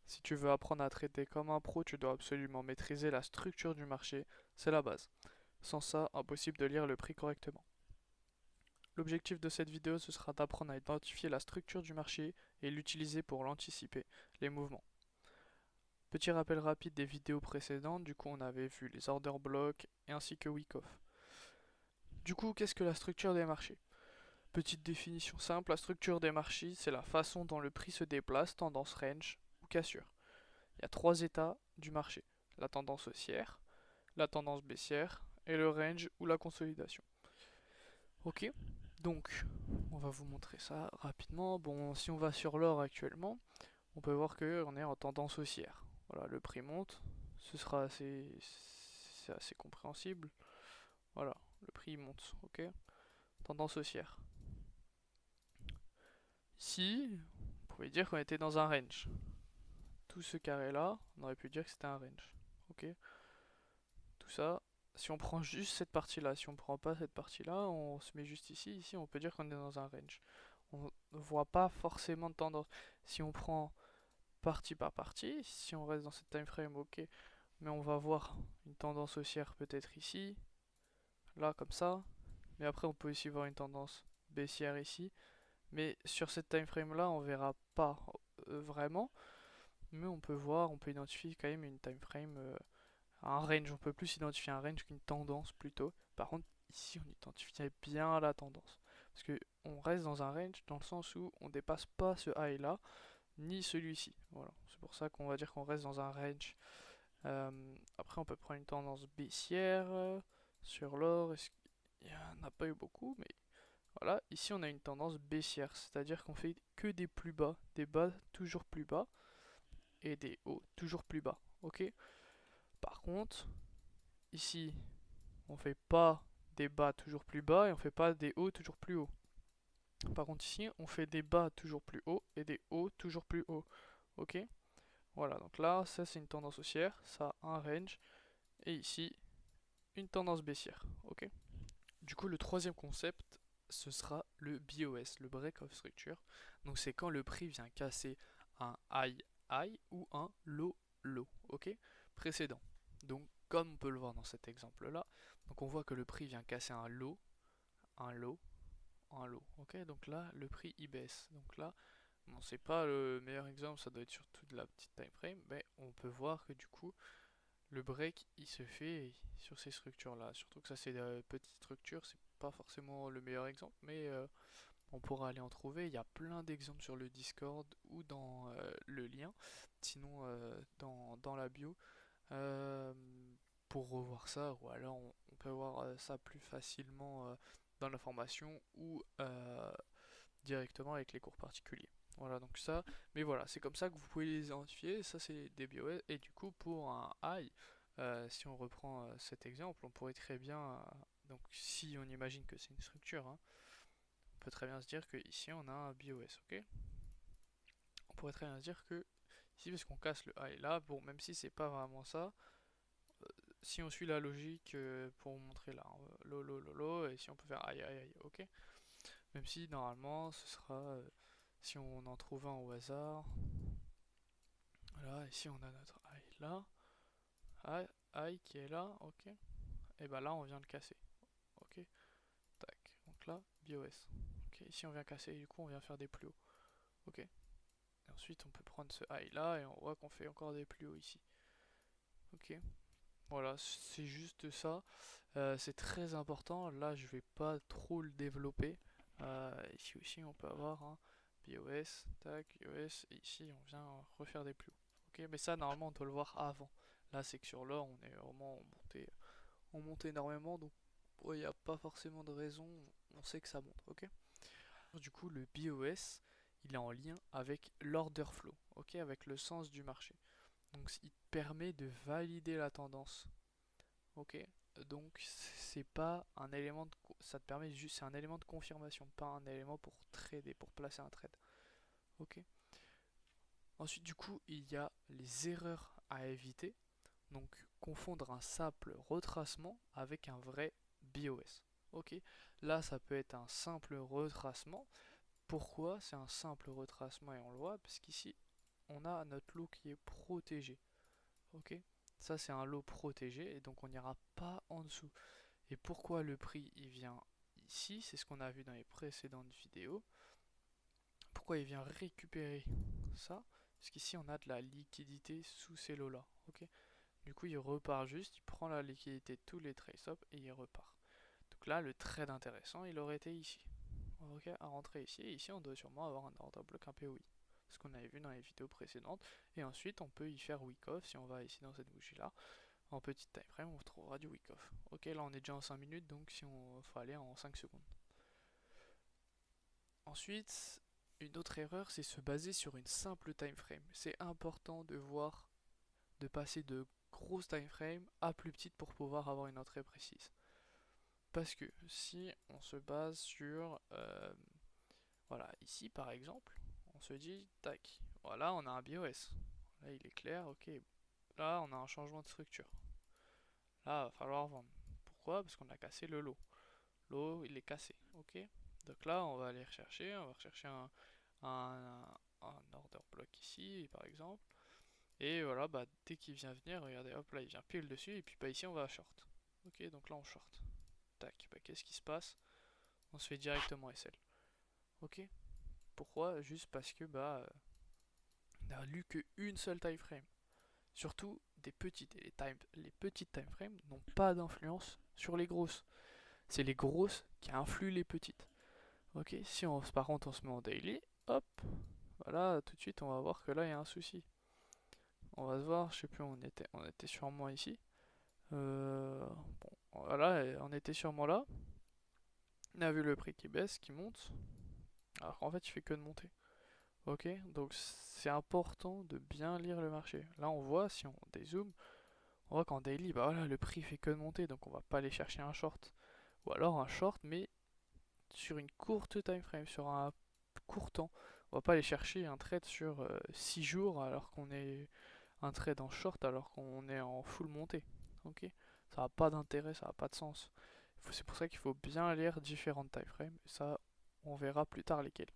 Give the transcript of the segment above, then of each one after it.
Si tu veux apprendre à trader comme un pro, tu dois absolument maîtriser la structure du marché, c'est la base. Sans ça, impossible de lire le prix correctement. L'objectif de cette vidéo, ce sera d'apprendre à identifier la structure du marché et l'utiliser pour l'anticiper, les mouvements. Petit rappel rapide des vidéos précédentes, du coup on avait vu les order blocks ainsi que Wyckoff. Du coup, qu'est-ce que la structure des marchés? Petite définition simple, la structure des marchés, c'est la façon dont le prix se déplace, tendance range ou cassure. Il y a trois états du marché, la tendance haussière, la tendance baissière et le range ou la consolidation. Ok, donc on va vous montrer ça rapidement. Bon, si on va sur l'or actuellement, on peut voir qu'on est en tendance haussière. Voilà, le prix monte, c'est assez compréhensible. Voilà, le prix monte, ok. Tendance haussière. Ici, on pouvait dire qu'on était dans un range. Tout ce carré là, on aurait pu dire que c'était un range, ok. Tout ça, si on prend juste cette partie là, si on prend pas cette partie là, on se met juste ici, ici on peut dire qu'on est dans un range. On ne voit pas forcément de tendance. Si on prend partie par partie, si on reste dans cette time frame, ok, mais on va voir une tendance haussière peut-être ici, là comme ça, mais après on peut aussi voir une tendance baissière ici, mais sur cette time frame là on verra pas vraiment, mais on peut voir, on peut identifier quand même une time frame, un range, on peut plus identifier un range qu'une tendance plutôt. Par contre ici on identifie bien la tendance, parce que on reste dans un range dans le sens où on dépasse pas ce high là, ni celui-ci. Voilà, c'est pour ça qu'on va dire qu'on reste dans un range. Après, on peut prendre une tendance baissière sur l'or. Il n'y en a pas eu beaucoup, mais voilà. Ici, on a une tendance baissière, c'est-à-dire qu'on fait que des bas toujours plus bas et des hauts toujours plus bas. Ok. Par contre, ici, on fait pas des bas toujours plus bas et on fait pas des hauts toujours plus hauts. Par contre, ici, on fait des bas toujours plus hauts et des hauts toujours plus hauts. Ok. Voilà, donc là, ça c'est une tendance haussière, ça un range, et ici, une tendance baissière. Ok. Du coup, le troisième concept, ce sera le BOS, le Break of Structure. Donc c'est quand le prix vient casser un high high ou un low low, ok, précédent. Donc comme on peut le voir dans cet exemple-là, donc on voit que le prix vient casser un low, un low, un low, ok. Donc là, le prix il baisse. Donc là, bon, c'est pas le meilleur exemple, ça doit être surtout de la petite time frame, mais on peut voir que du coup, le break il se fait sur ces structures là. Surtout que ça c'est des petites structures, c'est pas forcément le meilleur exemple, mais on pourra aller en trouver. Il y a plein d'exemples sur le Discord ou dans le lien, sinon dans la bio, euh, pour revoir ça, ou alors on peut voir ça plus facilement dans la formation ou directement avec les cours particuliers. Voilà, donc ça, mais voilà, c'est comme ça que vous pouvez les identifier. Ça, c'est des BOS. Et du coup, pour un high, si on reprend cet exemple, on pourrait très bien, donc si on imagine que c'est une structure, hein, on peut très bien se dire que ici on a un BOS, ok. On pourrait très bien se dire que ici, parce qu'on casse le high là, bon, même si c'est pas vraiment ça, si on suit la logique pour vous montrer là, lo lo lo lo, et si on peut faire aïe aïe aïe, ok. Même si normalement ce sera, si on en trouve un au hasard, voilà, ici on a notre high là, high qui est là, ok. Et bah là on vient de casser, ok. Tac, donc là, BOS. Ok, ici on vient casser, et du coup on vient faire des plus hauts, ok. Et ensuite on peut prendre ce high là et on voit qu'on fait encore des plus hauts ici, ok. Voilà, c'est juste ça. C'est très important. Là, je vais pas trop le développer. Ici aussi, on peut avoir un BOS, tac, BOS, et ici, on vient refaire des plus hauts. Ok, mais ça, normalement, on doit le voir avant. Là, c'est que sur l'or, on est vraiment on monte énormément, donc il n'y a pas forcément de raison. On sait que ça monte, ok. Du coup, le BOS, il est en lien avec l'order flow, ok, avec le sens du marché. Donc, il permet de valider la tendance. Ok, donc c'est pas un élément de, ça te permet juste, c'est un élément de confirmation, pas un élément pour trader, pour placer un trade. Ok. Ensuite, du coup, il y a les erreurs à éviter. Donc, confondre un simple retracement avec un vrai BOS. Ok. Là, ça peut être un simple retracement. Pourquoi c'est un simple retracement et on le voit parce qu'ici, on a notre lot qui est protégé. Ok? Ça c'est un lot protégé et donc on n'ira pas en dessous. Et pourquoi le prix il vient ici? C'est ce qu'on a vu dans les précédentes vidéos. Pourquoi il vient récupérer ça? Parce qu'ici on a de la liquidité sous ces lots là. Ok? Du coup il repart juste, il prend la liquidité de tous les trade stops et il repart. Donc là le trade intéressant il aurait été ici. Ok, à rentrer ici, et ici on doit sûrement avoir un order block un POI. Ce qu'on avait vu dans les vidéos précédentes. Et ensuite on peut y faire week off si on va ici dans cette bougie là. En petite time frame on trouvera du week off. Ok, là on est déjà en 5 minutes donc si on faut aller en 5 secondes. Ensuite, une autre erreur c'est se baser sur une simple time frame. C'est important de voir, de passer de grosses time frame à plus petites pour pouvoir avoir une entrée précise. Parce que si on se base sur voilà, ici par exemple, on se dit, tac, voilà, on a un BOS. Là, il est clair, ok. Là, on a un changement de structure. Là, il va falloir vendre. Pourquoi? Parce qu'on a cassé le lot. L'eau, il est cassé, ok. Donc là, on va aller rechercher, on va rechercher un order block ici, par exemple. Et voilà, bah, dès qu'il vient venir, regardez, hop là, il vient pile dessus, et puis bah, ici, on va short. Ok, donc là, on short. Tac, bah, qu'est-ce qui se passe? On se fait directement SL. Ok. Pourquoi? Juste parce que bah n'a lu qu'une seule time frame. Surtout des petites. Et les petites time frames n'ont pas d'influence sur les grosses. C'est les grosses qui influent les petites. Ok, si on, par contre on se met en daily, hop, voilà, tout de suite on va voir que là il y a un souci. On va se voir, je sais plus où on était sûrement ici. Bon, voilà, on était sûrement là. On a vu le prix qui baisse, qui monte. Alors qu'en fait il fait que de monter. Ok, donc c'est important de bien lire le marché. Là on voit, si on dézoome, on voit qu'en daily, bah voilà, le prix fait que de monter, donc on va pas aller chercher un short. Ou alors un short, mais sur une courte time frame, sur un court temps. On va pas aller chercher un trade sur 6 jours alors qu'on est un trade en short alors qu'on est en full montée. Ok, ça n'a pas d'intérêt, ça n'a pas de sens. C'est pour ça qu'il faut bien lire différentes time frames. Et ça, on verra plus tard lesquelles.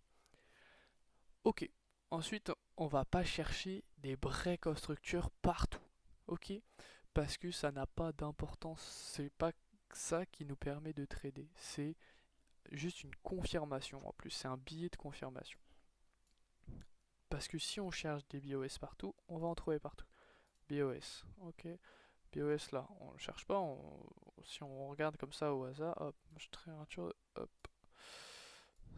Ok, ensuite, on va pas chercher des break of structure partout. Ok, parce que ça n'a pas d'importance. C'est pas ça qui nous permet de trader. C'est juste une confirmation. En plus, c'est un billet de confirmation. Parce que si on cherche des BOS partout, on va en trouver partout. BOS, ok. BOS là, on le cherche pas. Si on regarde comme ça au hasard, hop, je traite un tour, hop.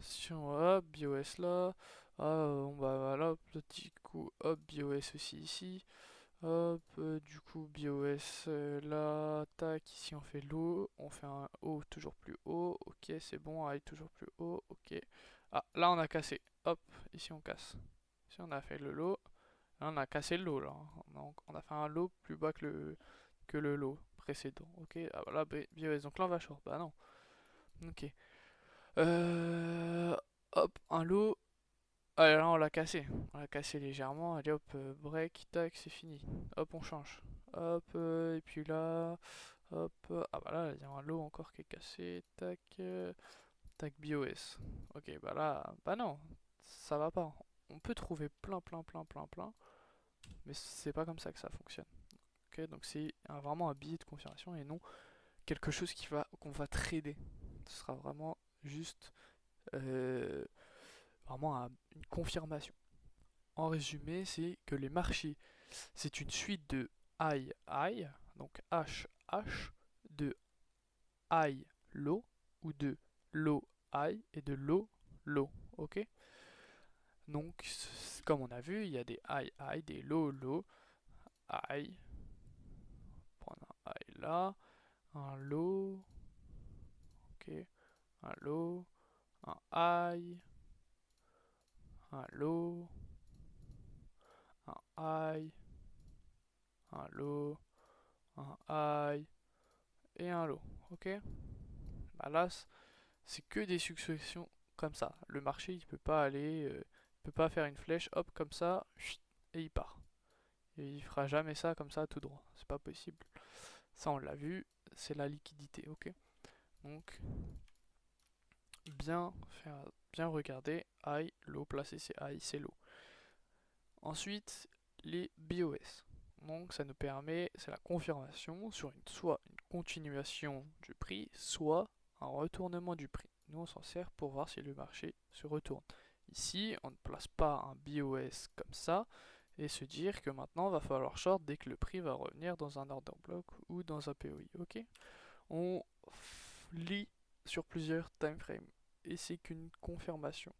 Si on hop, BOS là, on va voilà, petit coup, hop, BOS aussi ici. Hop, du coup, BOS là, tac, ici on fait low, on fait un haut toujours plus haut, ok, c'est bon, high toujours plus haut, ok. Ah, là on a cassé, hop, ici on casse. Ici on a fait le low, là on a cassé le low là, on a fait un low plus bas que le low précédent, ok. Ah voilà, BOS, donc là on va short, bah non, ok. Euh, hop, un low. Ah là on l'a cassé légèrement, allez hop, break, tac, c'est fini. Hop, on change. Hop, et puis là, hop, ah bah là, il y a un lot encore qui est cassé, tac, tac, BOS. Ok, bah là, bah non, ça va pas. On peut trouver plein, mais c'est pas comme ça que ça fonctionne. Ok, donc c'est vraiment un billet de confirmation et non quelque chose qu'on va trader. Ce sera vraiment juste euh, une confirmation. En résumé, c'est que les marchés, c'est une suite de high, donc H, H, de high, low, ou de low, high, et de low, low. Ok. Donc, comme on a vu, il y a des high, des low, high. Prendre un high là, un low, ok, un low, un high, un low, un high, un low, un high et un low. Ok. Bah là, c'est que des successions comme ça. Le marché, il peut pas aller, il peut pas faire une flèche, hop, comme ça, et il part. Et il fera jamais ça comme ça tout droit. C'est pas possible. Ça, on l'a vu, c'est la liquidité, ok. Donc, bien faire, bien regarder, high, low, placer c'est high, c'est low. Ensuite, les BOS. Donc ça nous permet, c'est la confirmation sur soit une continuation du prix, soit un retournement du prix. Nous on s'en sert pour voir si le marché se retourne. Ici, on ne place pas un BOS comme ça et se dire que maintenant va falloir short dès que le prix va revenir dans un order block ou dans un POI. Ok, on lit sur plusieurs time frames et c'est qu'une confirmation.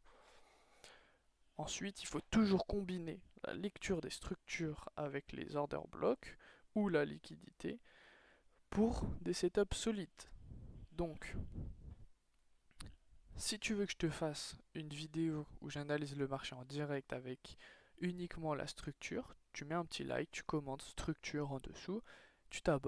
Ensuite, il faut toujours combiner la lecture des structures avec les order blocks ou la liquidité pour des setups solides. Donc, si tu veux que je te fasse une vidéo où j'analyse le marché en direct avec uniquement la structure, tu mets un petit like, tu commentes structure en dessous, tu t'abonnes.